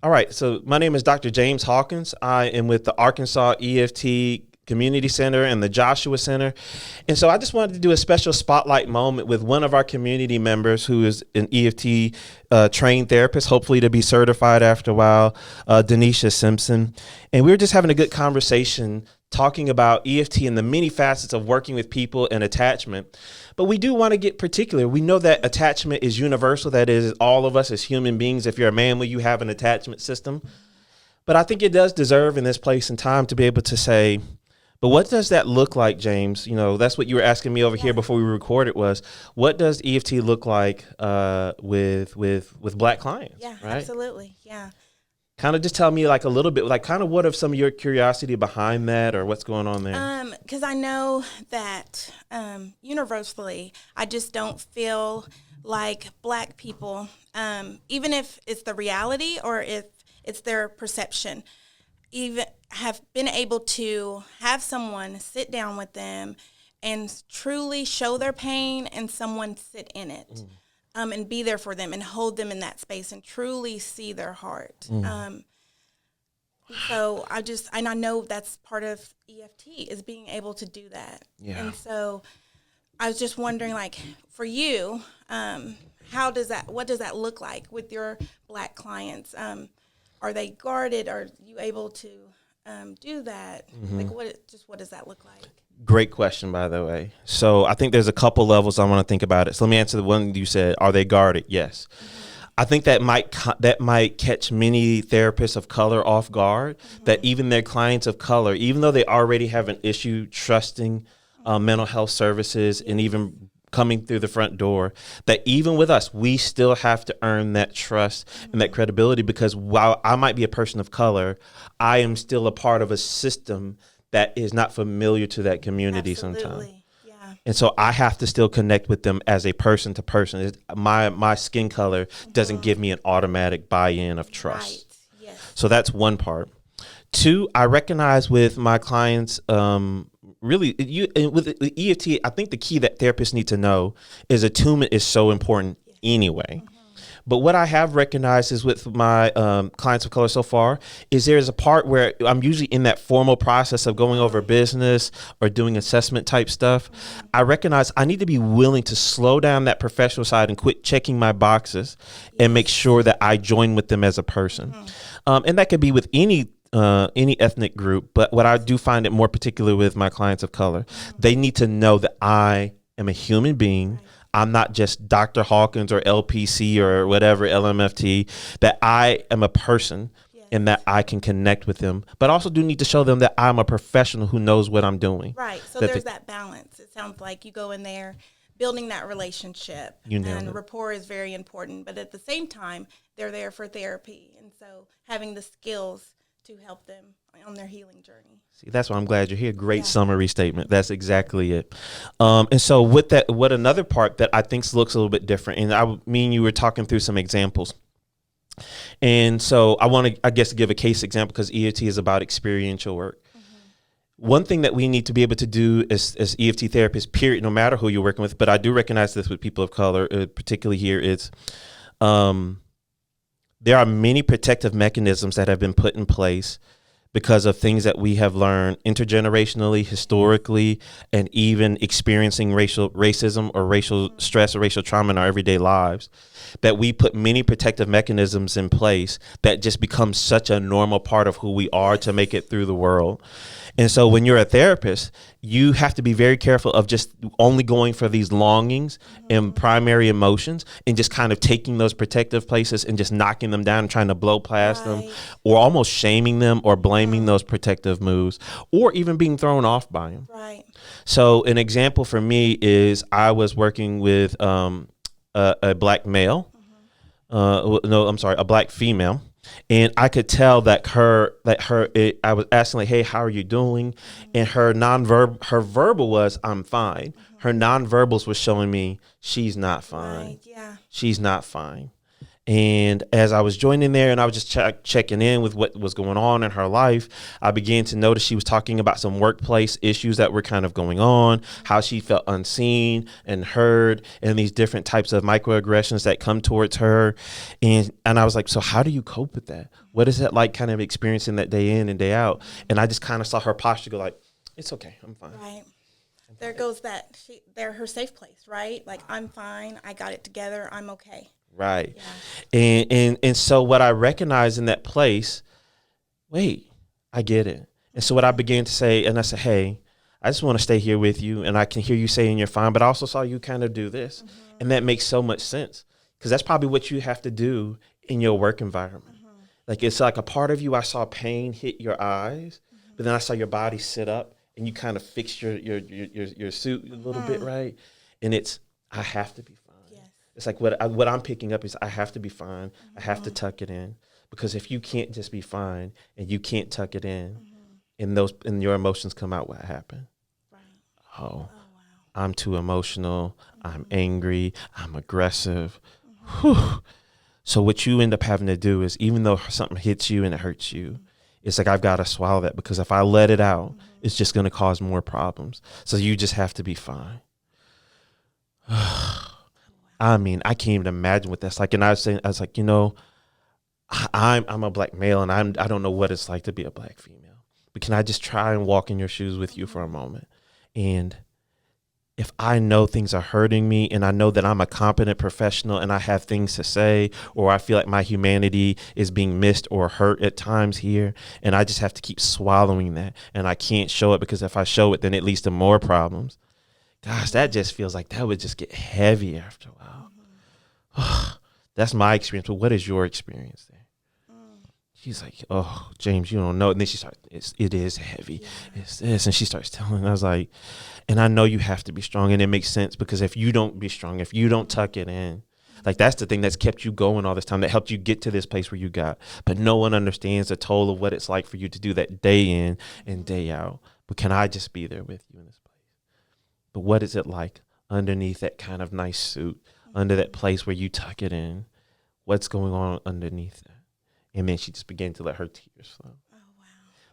All right. So my name is Dr. James Hawkins. I am with the Arkansas EFT Community Center and the Joshua Center. And so I just wanted to do a special spotlight moment with one of our community members who is an EFT trained therapist, hopefully to be certified after a while, Denisha Simpson. And we were just having a good conversation talking about EFT and the many facets of working with people and attachment. But we do want to get particular. We know that attachment is universal. That is, all of us as human beings, if you're a man, you have an attachment system. But I think it does deserve in this place and time to be able to say, but what does that look like, James? You know, that's what you were asking me over here before we recorded was, what does EFT look like with Black clients? Yeah, right? Absolutely. Yeah. Kind of just tell me like a little bit, like kind of what are some of your curiosity behind that or what's going on there? Because I know that universally, I just don't feel like Black people, even if it's the reality or if it's their perception, even have been able to have someone sit down with them and truly show their pain and someone sit in it. And be there for them and hold them in that space and truly see their heart. So I know that's part of EFT is being able to do that. Yeah. And so I was just wondering, like, for you, what does that look like with your Black clients? Are they guarded? Are you able to do that? Like, what does that look like? Great question, by the way. So I think there's a couple levels I want to think about it. So let me answer the one you said. Are they guarded? Yes. I think that might catch many therapists of color off guard, that even their clients of color, even though they already have an issue trusting mental health services and even coming through the front door, that even with us, we still have to earn that trust and that credibility, because while I might be a person of color, I am still a part of a system that is not familiar to that community sometimes. Yeah. And so I have to still connect with them as a person to person. My skin color doesn't give me an automatic buy-in of trust. Right. Yes. So that's one part. Two, I recognize with my clients, with EFT, I think the key that therapists need to know is attunement is so important anyway. But what I have recognized is with my clients of color so far is there's a part where I'm usually in that formal process of going over business or doing assessment type stuff. I recognize I need to be willing to slow down that professional side and quit checking my boxes and make sure that I join with them as a person. And that could be with any ethnic group. But what I do find it more particular with my clients of color, they need to know that I am a human being. I'm not just Dr. Hawkins or LPC or whatever, LMFT, that I am a person and that I can connect with them. But I also do need to show them that I'm a professional who knows what I'm doing. Right. So there's that balance. It sounds like you go in there building that relationship. And rapport is very important. But at the same time, they're there for therapy. And so having the skills to help them on their healing journey. See, that's why I'm glad you're here. Great summary statement. That's exactly it. And so with that, what another part that I think looks a little bit different, and you were talking through some examples. And so I want to, I guess, give a case example because EFT is about experiential work. One thing that we need to be able to do as EFT therapists, period, no matter who you're working with, but I do recognize this with people of color, particularly here, is there are many protective mechanisms that have been put in place because of things that we have learned intergenerationally, historically, and even experiencing racism or racial stress or racial trauma in our everyday lives, that we put many protective mechanisms in place that just become such a normal part of who we are to make it through the world. And so when you're a therapist, you have to be very careful of just only going for these longings and primary emotions and just kind of taking those protective places and just knocking them down and trying to blow past them, or almost shaming them or blaming those protective moves, or even being thrown off by them. Right. So an example for me is I was working with a Black male, a Black female. And I could tell that I was asking like, hey, how are you doing? And her verbal was, I'm fine. Her nonverbals was showing me she's not fine. Right, yeah. She's not fine. And as I was joining there and I was just checking in with what was going on in her life, I began to notice she was talking about some workplace issues that were kind of going on, how she felt unseen and heard, and these different types of microaggressions that come towards her. And I was like, so how do you cope with that? What is it like kind of experiencing that day in and day out? And I just kind of saw her posture go like, it's okay, I'm fine. Right. There goes that. They're her safe place, right? Like, I'm fine. I got it together. I'm okay. Right. Yeah. And so what I recognized in that place, wait, I get it. And so what I began to say, and I said, hey, I just want to stay here with you. And I can hear you saying you're fine, but I also saw you kind of do this. And that makes so much sense because that's probably what you have to do in your work environment. Like, it's like a part of you, I saw pain hit your eyes, but then I saw your body sit up and you kind of fix your suit a little bit, right? And it's, I have to be fine. It's like what I'm picking up is I have to be fine. I have to tuck it in, because if you can't just be fine and you can't tuck it in, and your emotions come out, what happened? Right. Oh, wow. I'm too emotional. I'm angry. I'm aggressive. Whew. So what you end up having to do is, even though something hits you and it hurts you, it's like, I've got to swallow that, because if I let it out, it's just going to cause more problems. So you just have to be fine. I mean, I can't even imagine what that's like. And I was like, I'm a black male, and I don't know what it's like to be a black female. But can I just try and walk in your shoes with you for a moment? And if I know things are hurting me, and I know that I'm a competent professional and I have things to say, or I feel like my humanity is being missed or hurt at times here, and I just have to keep swallowing that, and I can't show it, because if I show it, then it leads to more problems. Gosh, that just feels like that would just get heavy after a while. That's my experience. But what is your experience there? She's like, oh, James, you don't know. And then she starts, it is heavy. Yeah. It's this. And she starts telling, I was like, and I know you have to be strong. And it makes sense, because if you don't be strong, if you don't tuck it in, like, that's the thing that's kept you going all this time, that helped you get to this place where you got. But no one understands the toll of what it's like for you to do that day in and day out. But can I just be there with you in this place? But what is it like underneath that kind of nice suit, under that place where you tuck it in? What's going on underneath that? And then she just began to let her tears flow. Oh, wow.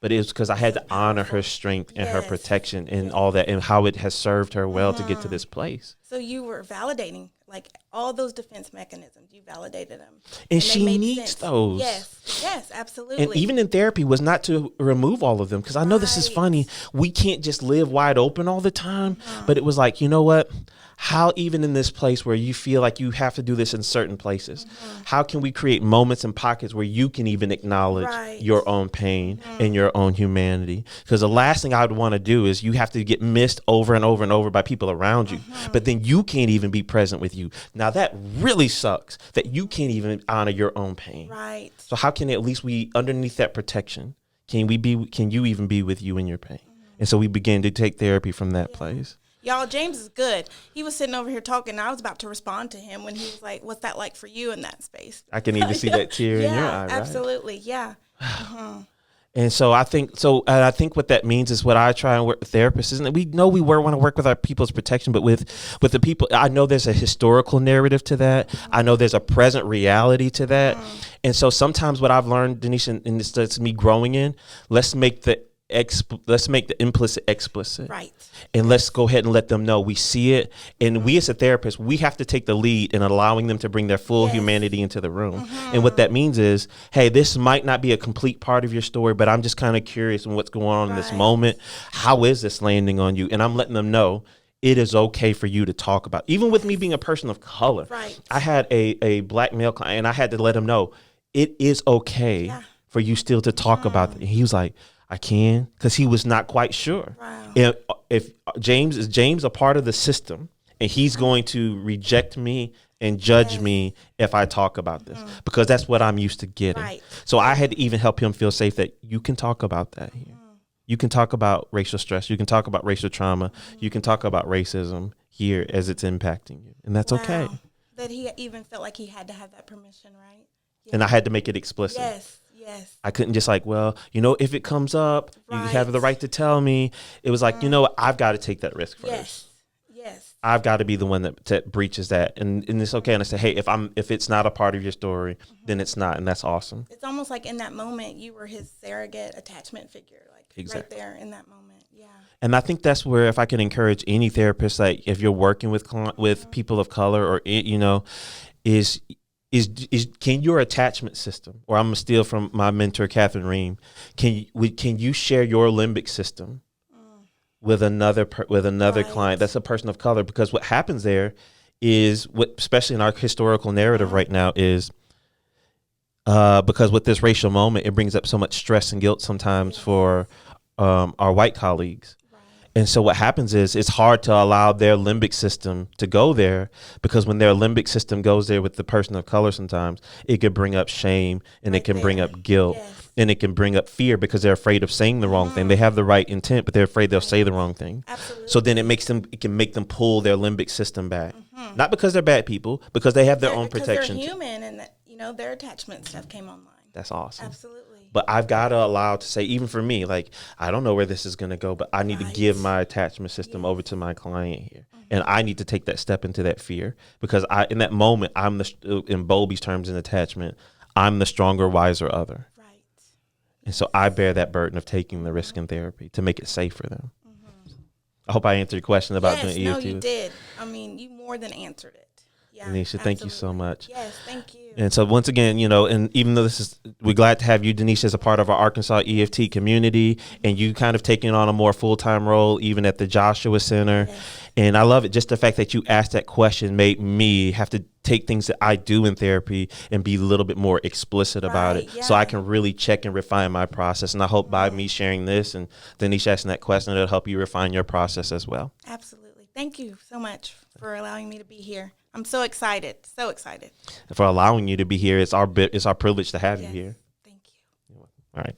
But it was because I had to honor her strength and her protection and all that, and how it has served her well to get to this place. So you were validating, like, all those defense mechanisms. You validated them. And she needs those. Yes, absolutely. And even in therapy was not to remove all of them, because I know this is funny. We can't just live wide open all the time. But it was like, you know what? How, even in this place where you feel like you have to do this in certain places, how can we create moments and pockets where you can even acknowledge your own pain and your own humanity? Because the last thing I would want to do is you have to get missed over and over and over by people around you, but then you can't even be present with you. Now that really sucks, that you can't even honor your own pain. Right. So how can at least we, underneath that protection, can you even be with you in your pain? And so we began to take therapy from that place. Y'all, James is good. He was sitting over here talking, and I was about to respond to him when he was like, what's that like for you in that space? I can even see that tear in your eye, right? Absolutely, yeah. And so I think what that means is, what I try and work with therapists is that we know we want to work with our people's protection, but with the people, I know there's a historical narrative to that. I know there's a present reality to that. And so sometimes what I've learned, Denise, and it's me growing in, let's make the implicit explicit. Right. And let's go ahead and let them know we see it. And we as a therapist, we have to take the lead in allowing them to bring their full humanity into the room. And what that means is, hey, this might not be a complete part of your story, but I'm just kind of curious in what's going on in this moment. How is this landing on you? And I'm letting them know it is okay for you to talk about. Even with me being a person of color, I had a black male client, and I had to let him know it is okay for you still to talk about it. And he was like, I can, because he was not quite sure. Wow. If James a part of the system, and he's going to reject me and judge me if I talk about this, because that's what I'm used to getting. Right. So I had to even help him feel safe that you can talk about that here. You can talk about racial stress. You can talk about racial trauma. You can talk about racism here as it's impacting you. And that's okay. That he even felt like he had to have that permission, right? Yeah. And I had to make it explicit. Yes. I couldn't just like, well, if it comes up, you have the right to tell me. It was like, I've got to take that risk first. Yes. I've got to be the one that breaches that, and it's okay. And I say, hey, if it's not a part of your story, then it's not, and that's awesome. It's almost like in that moment you were his surrogate attachment figure, like Exactly. right there in that moment. Yeah. And I think that's where, if I can encourage any therapist, like if you're working with people of color, or is can your attachment system, or I'm gonna steal from my mentor Catherine Ream, can you share your limbic system with another Right. client that's a person of color? Because what happens there is, especially in our historical narrative right now, is because with this racial moment, it brings up so much stress and guilt sometimes for our white colleagues. Right. And so what happens is it's hard to allow their limbic system to go there, because when their limbic system goes there with the person of color, sometimes it could bring up shame, and it can bring up guilt, and it can bring up fear, because they're afraid of saying the wrong thing. They have the right intent, but they're afraid they'll say the wrong thing. Absolutely. So then it can make them pull their limbic system back. Not because they're bad people, because they have their own protection. They're human, and their attachment stuff came online. That's awesome. Absolutely. But I've got to allow to say, even for me, like, I don't know where this is going to go, but I need to give my attachment system over to my client here. And I need to take that step into that fear, because in that moment, in Bowlby's terms in attachment, I'm the stronger, wiser other. Right. And so I bear that burden of taking the risk in therapy to make it safe for them. I hope I answered your question about doing EFT. No, you did. I mean, you more than answered it. Yeah, Denisha, thank you so much. Yes, thank you. And so once again, and even though we're glad to have you, Denisha, as a part of our Arkansas EFT community, and you kind of taking on a more full-time role even at the Joshua Center. Yes. And I love it. Just the fact that you asked that question made me have to take things that I do in therapy and be a little bit more explicit about it, so I can really check and refine my process. And I hope by me sharing this and Denisha asking that question, it'll help you refine your process as well. Absolutely. Thank you so much for allowing me to be here. I'm so excited. So excited. For allowing you to be here. It's our privilege to have you here. Thank you. All right.